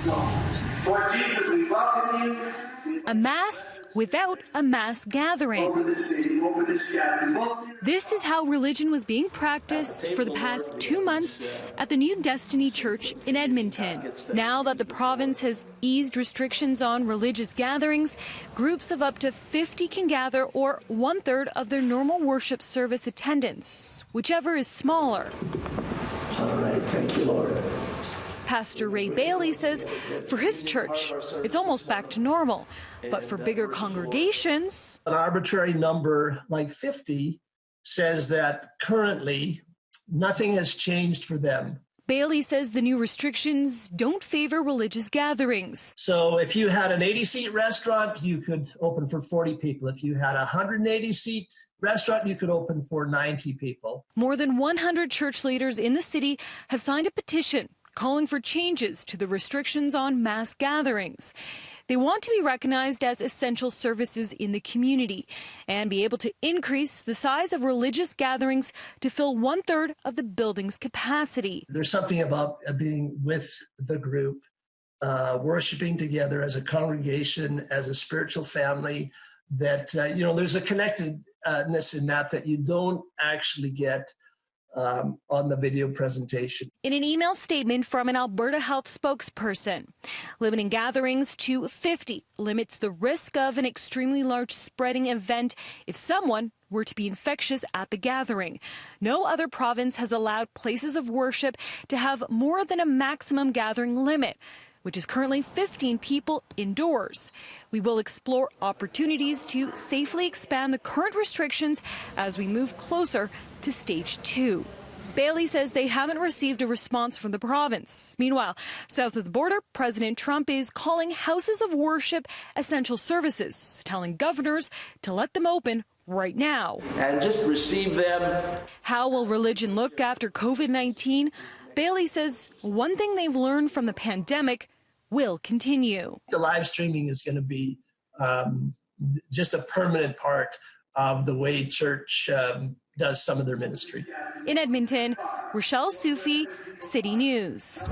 So, Lord Jesus, we welcome you. A mass without a mass gathering. This is how religion was being practiced for the past 2 months at the New Destiny Church in Edmonton. Now that the province has eased restrictions on religious gatherings, groups of up to 50 can gather, or 1/3 of their normal worship service attendance, whichever is smaller. All right, thank you, Lord. Pastor Ray Bailey says for his church, it's almost back to normal. But for bigger congregations, an arbitrary number like 50 says that currently nothing has changed for them. Bailey says the new restrictions don't favor religious gatherings. So if you had an 80-seat restaurant, you could open for 40 people. If you had a 180-seat restaurant, you could open for 90 people. More than 100 church leaders in the city have signed a petition calling for changes to the restrictions on mass gatherings. They want to be recognized as essential services in the community and be able to increase the size of religious gatherings to fill 1/3 of the building's capacity. There's something about being with the group, worshiping together as a congregation, as a spiritual family, that, there's a connectedness in that you don't actually get on the video presentation. In an email statement from an Alberta Health spokesperson, limiting gatherings to 50 limits the risk of an extremely large spreading event if someone were to be infectious at the gathering. No other province has allowed places of worship to have more than a maximum gathering limit, which is currently 15 people indoors. We will explore opportunities to safely expand the current restrictions as we move closer to stage 2. Bailey says they haven't received a response from the province. Meanwhile, south of the border, President Trump is calling houses of worship essential services, telling governors to let them open right now. And just receive them. How will religion look after COVID-19? Bailey says one thing they've learned from the pandemic will continue. The live streaming is going to be just a permanent part of the way church does some of their ministry. In Edmonton, Rochelle Sufi, City News.